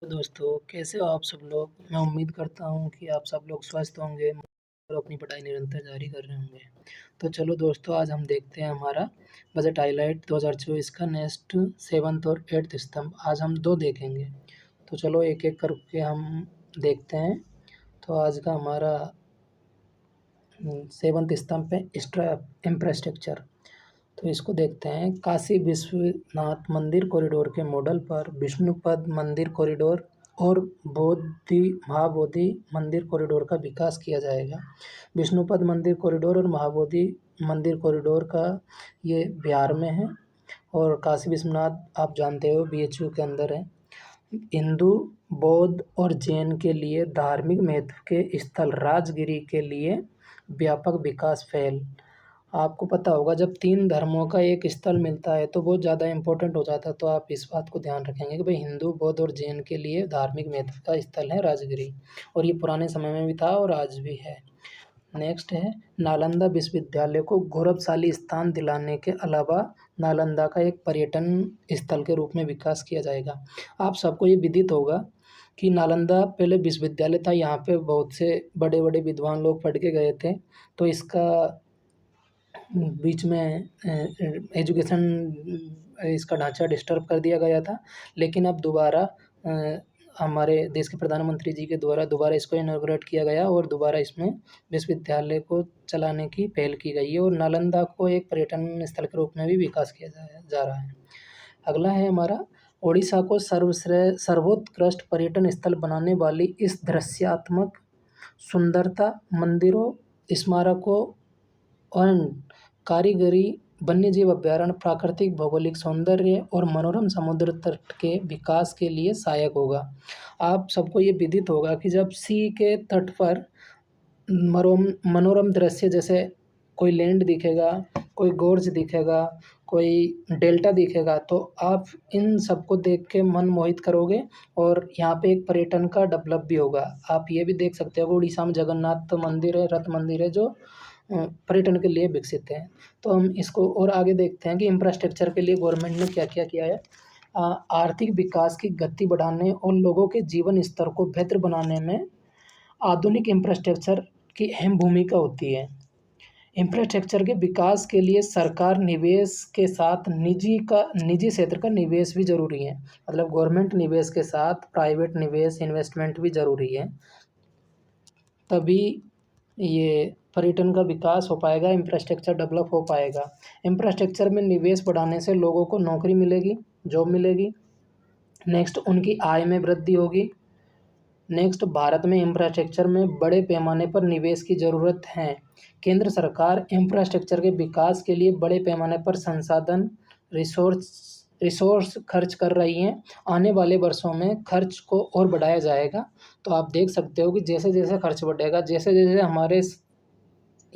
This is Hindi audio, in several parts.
तो दोस्तों, कैसे हो आप सब लोग? मैं उम्मीद करता हूँ कि आप सब लोग स्वस्थ होंगे और अपनी पढ़ाई निरंतर जारी कर रहे होंगे। तो चलो दोस्तों, आज हम देखते हैं हमारा बजट हाइलाइट 2024 का नेक्स्ट 7th और 8th स्तंभ। आज हम 2 देखेंगे। तो चलो एक-एक करके हम देखते हैं। तो आज का हमारा 7th स्तंभ है इंफ्रास्ट्रक्चर। तो इसको देखते हैं। काशी विश्वनाथ मंदिर कॉरिडोर के मॉडल पर विष्णुपद मंदिर कॉरिडोर और महाबोधि मंदिर कॉरिडोर का विकास किया जाएगा। विष्णुपद मंदिर कॉरिडोर और महाबोधि मंदिर कॉरिडोर का ये बिहार में है और काशी विश्वनाथ आप जानते हो बीएचयू के अंदर है। हिंदू, बौद्ध और जैन के लिए धार्मिक महत्व के स्थल राजगिरी के लिए व्यापक विकास पहल। आपको पता होगा जब 3 धर्मों का एक स्थल मिलता है तो बहुत ज़्यादा इम्पोर्टेंट हो जाता है। तो आप इस बात को ध्यान रखेंगे कि भाई हिंदू, बौद्ध और जैन के लिए धार्मिक महत्व का स्थल है राजगिरी और ये पुराने समय में भी था और आज भी है। नेक्स्ट है नालंदा विश्वविद्यालय को गौरवशाली स्थान दिलाने के अलावा नालंदा का एक पर्यटन स्थल के रूप में विकास किया जाएगा। आप सबको ये विदित होगा कि नालंदा पहले विश्वविद्यालय था, यहाँ पे बहुत से बड़े-बड़े विद्वान लोग पढ़ के गए थे। तो इसका बीच में एजुकेशन इसका ढांचा डिस्टर्ब कर दिया गया था, लेकिन अब दोबारा हमारे देश के प्रधानमंत्री जी के द्वारा दोबारा इसको इनॉग्रेट किया गया और दोबारा इसमें विश्वविद्यालय को चलाने की पहल की गई है और नालंदा को एक पर्यटन स्थल के रूप में भी विकास किया जा रहा है। अगला है हमारा ओडिशा को सर्वोत्कृष्ट पर्यटन स्थल बनाने वाली इस दृश्यात्मक सुंदरता, मंदिरों, स्मारकों और कारीगरी, वन्यजीव अभयारण्य, प्राकृतिक भौगोलिक सौंदर्य और मनोरम समुद्र तट के विकास के लिए सहायक होगा। आप सबको ये विदित होगा कि जब सी के तट पर मनोरम दृश्य जैसे कोई लैंड दिखेगा, कोई गोर्ज दिखेगा, कोई डेल्टा दिखेगा, तो आप इन सबको देख के मन मोहित करोगे और यहाँ पे एक पर्यटन का डेवलप भी होगा। आप ये भी देख सकते हो उड़ीसा में जगन्नाथ मंदिर है, रथ मंदिर है जो पर्यटन के लिए विकसित है। तो हम इसको और आगे देखते हैं कि इंफ्रास्ट्रक्चर के लिए गवर्नमेंट ने क्या-क्या किया है। आर्थिक विकास की गति बढ़ाने और लोगों के जीवन स्तर को बेहतर बनाने में आधुनिक इंफ्रास्ट्रक्चर की अहम भूमिका होती है। इंफ्रास्ट्रक्चर के विकास के लिए सरकार निवेश के साथ निजी क्षेत्र का निवेश भी ज़रूरी है। मतलब गवर्नमेंट निवेश के साथ प्राइवेट निवेश, इन्वेस्टमेंट भी ज़रूरी है। तभी ये पर्यटन का विकास हो पाएगा, इंफ्रास्ट्रक्चर डेवलप हो पाएगा। इंफ्रास्ट्रक्चर में निवेश बढ़ाने से लोगों को नौकरी मिलेगी, जॉब मिलेगी। नेक्स्ट उनकी आय में वृद्धि होगी। नेक्स्ट भारत में इंफ्रास्ट्रक्चर में बड़े पैमाने पर निवेश की ज़रूरत है। केंद्र सरकार इंफ्रास्ट्रक्चर के विकास के लिए बड़े पैमाने पर संसाधन, रिसोर्स खर्च कर रही हैं। आने वाले वर्षों में खर्च को और बढ़ाया जाएगा। तो आप देख सकते हो कि जैसे-जैसे खर्च बढ़ेगा, जैसे-जैसे हमारे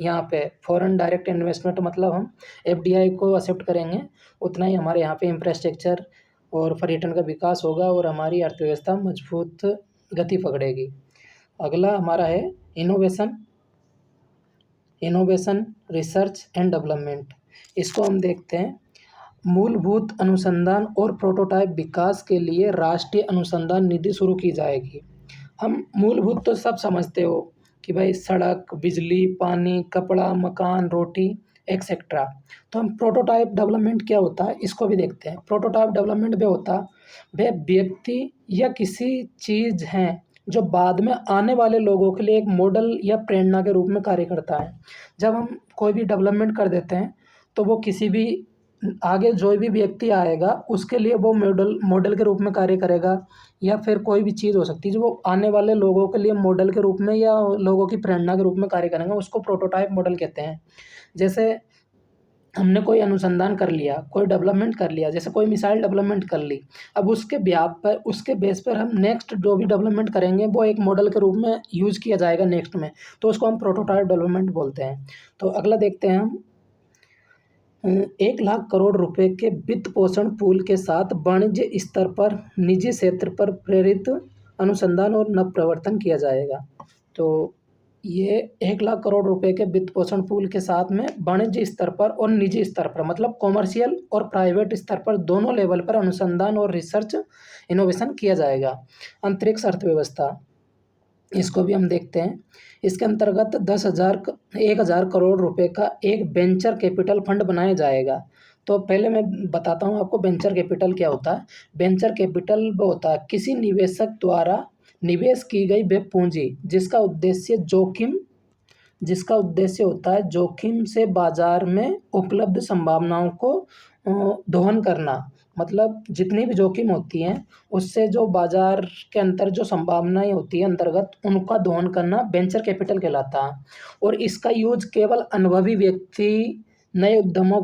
यहाँ पे फॉरेन डायरेक्ट इन्वेस्टमेंट मतलब हम एफडीआई को एक्सेप्ट करेंगे, उतना ही हमारे यहाँ पे इंफ्रास्ट्रक्चर और पर्यटन का विकास होगा और हमारी अर्थव्यवस्था मजबूत गति पकड़ेगी। अगला हमारा है इनोवेशन, रिसर्च एंड डेवलपमेंट। इसको हम देखते हैं। मूलभूत अनुसंधान और प्रोटोटाइप विकास के लिए राष्ट्रीय अनुसंधान निधि शुरू की जाएगी। हम मूलभूत तो सब समझते हो कि भाई सड़क, बिजली, पानी, कपड़ा, मकान, रोटी एक्सेट्रा। तो हम प्रोटोटाइप डेवलपमेंट क्या होता है इसको भी देखते हैं। प्रोटोटाइप डेवलपमेंट वह व्यक्ति या किसी चीज़ है जो बाद में आने वाले लोगों के लिए एक मॉडल या प्रेरणा के रूप में कार्य करता है। जब हम कोई भी डेवलपमेंट कर देते हैं तो वो किसी भी आगे जो भी व्यक्ति आएगा उसके लिए वो मॉडल के रूप में कार्य करेगा या फिर कोई भी चीज़ हो सकती है जो वो आने वाले लोगों के लिए मॉडल के रूप में या लोगों की प्रेरणा के रूप में कार्य करेंगे, उसको प्रोटोटाइप मॉडल कहते हैं। जैसे हमने कोई अनुसंधान कर लिया, कोई डेवलपमेंट कर लिया, जैसे कोई मिसाइल डेवलपमेंट कर ली। अब उसके बेस पर हम नेक्स्ट जो भी डेवलपमेंट करेंगे वो एक मॉडल के रूप में यूज़ किया जाएगा नेक्स्ट में, तो उसको हम प्रोटोटाइप डेवलपमेंट बोलते हैं। तो अगला देखते हैं हम 1 लाख करोड़ रुपए के वित्त पोषण पूल के साथ वाणिज्य स्तर पर निजी क्षेत्र पर प्रेरित अनुसंधान और नवप्रवर्तन किया जाएगा। तो ये 1,00,000 करोड़ रुपए के वित्त पोषण पूल के साथ में वाणिज्य स्तर पर और निजी स्तर पर, मतलब कॉमर्शियल और प्राइवेट स्तर पर दोनों लेवल पर अनुसंधान और रिसर्च इनोवेशन किया जाएगा। अंतरिक्ष अर्थव्यवस्था, इसको भी हम देखते हैं। इसके अंतर्गत 1,000 करोड़ रुपए का एक वेंचर कैपिटल फंड बनाया जाएगा। तो पहले मैं बताता हूँ आपको वेंचर कैपिटल क्या होता है। वेंचर कैपिटल वो होता है किसी निवेशक द्वारा निवेश की गई वह पूंजी जिसका उद्देश्य होता है जोखिम से बाजार में उपलब्ध संभावनाओं को दोहन करना। मतलब जितनी भी जोखिम होती हैं उससे जो बाजार के अंतर जो संभावनाएं होती है अंतर्गत उनका दोहन करना वेंचर कैपिटल कहलाता है। और इसका यूज केवल अनुभवी व्यक्ति नए उद्यमों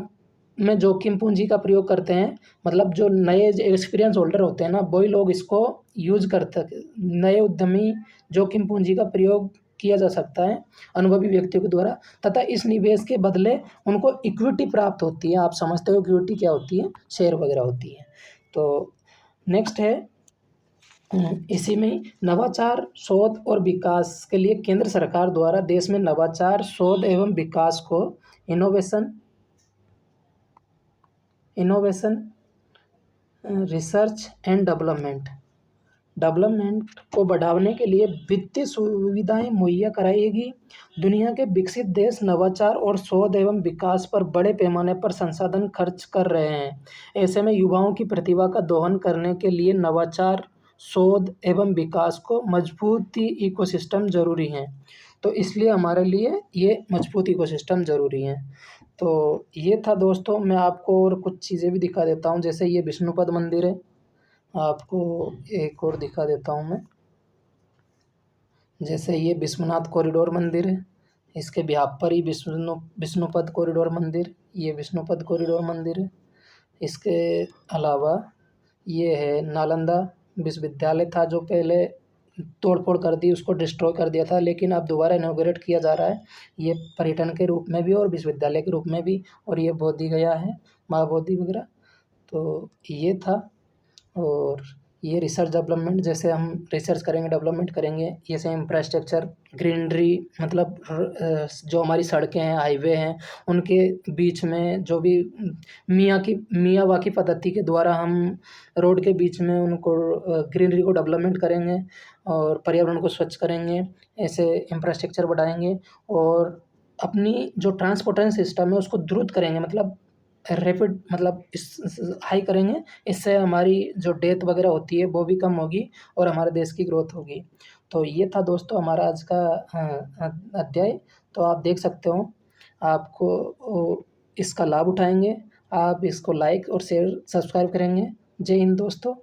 में जोखिम पूंजी का प्रयोग करते हैं। मतलब जो नए एक्सपीरियंस होल्डर होते हैं ना वही लोग इसको यूज करते हैं। नए उद्यमी जोखिम पूंजी का प्रयोग किया जा सकता है अनुभवी व्यक्तियों के द्वारा, तथा इस निवेश के बदले उनको इक्विटी प्राप्त होती है। आप समझते हो इक्विटी क्या होती है, शेयर वगैरह होती है। तो नेक्स्ट है इसी में नवाचार शोध और विकास के लिए केंद्र सरकार द्वारा देश में नवाचार शोध एवं विकास को इनोवेशन रिसर्च एंड डेवलपमेंट को बढ़ाने के लिए वित्तीय सुविधाएं मुहैया कराएगी। दुनिया के विकसित देश नवाचार और शोध एवं विकास पर बड़े पैमाने पर संसाधन खर्च कर रहे हैं। ऐसे में युवाओं की प्रतिभा का दोहन करने के लिए नवाचार शोध एवं विकास को मजबूत इकोसिस्टम जरूरी है। तो इसलिए हमारे लिए ये मजबूत इकोसिस्टम ज़रूरी है। तो ये था दोस्तों, मैं आपको और कुछ चीज़ें भी दिखा देता हूँ। जैसे ये विष्णुपद मंदिर है, आपको एक और दिखा देता हूँ मैं। जैसे ये विश्वनाथ कॉरिडोर मंदिर है, इसके बिहाफ पर ही विष्णुपद कॉरिडोर मंदिर, ये विष्णुपद कॉरिडोर मंदिर है। इसके अलावा ये है नालंदा विश्वविद्यालय था जो पहले तोड़ फोड़ कर दी, उसको डिस्ट्रॉय कर दिया था, लेकिन अब दोबारा इनॉग्रेट किया जा रहा है। ये पर्यटन के रूप में भी और विश्वविद्यालय के रूप में भी। और ये बोधि गया है, महाबोधि वगैरह। तो ये था। और ये रिसर्च डेवलपमेंट, जैसे हम रिसर्च करेंगे डेवलपमेंट करेंगे, जैसे इंफ्रास्ट्रक्चर ग्रीनरी, मतलब जो हमारी सड़कें हैं हाईवे हैं उनके बीच में जो भी मियावाकी पद्धति के द्वारा हम रोड के बीच में उनको ग्रीनरी को डेवलपमेंट करेंगे और पर्यावरण को स्वच्छ करेंगे, ऐसे इंफ्रास्ट्रक्चर बढ़ाएंगे। और अपनी जो ट्रांसपोर्टेशन सिस्टम है उसको द्रुत करेंगे, मतलब रैपिड, मतलब इस हाई करेंगे। इससे हमारी जो डेथ वगैरह होती है वो भी कम होगी और हमारे देश की ग्रोथ होगी। तो ये था दोस्तों हमारा आज का अध्याय। तो आप देख सकते हो, आपको इसका लाभ उठाएंगे, आप इसको लाइक और शेयर सब्सक्राइब करेंगे। जय हिंद दोस्तों।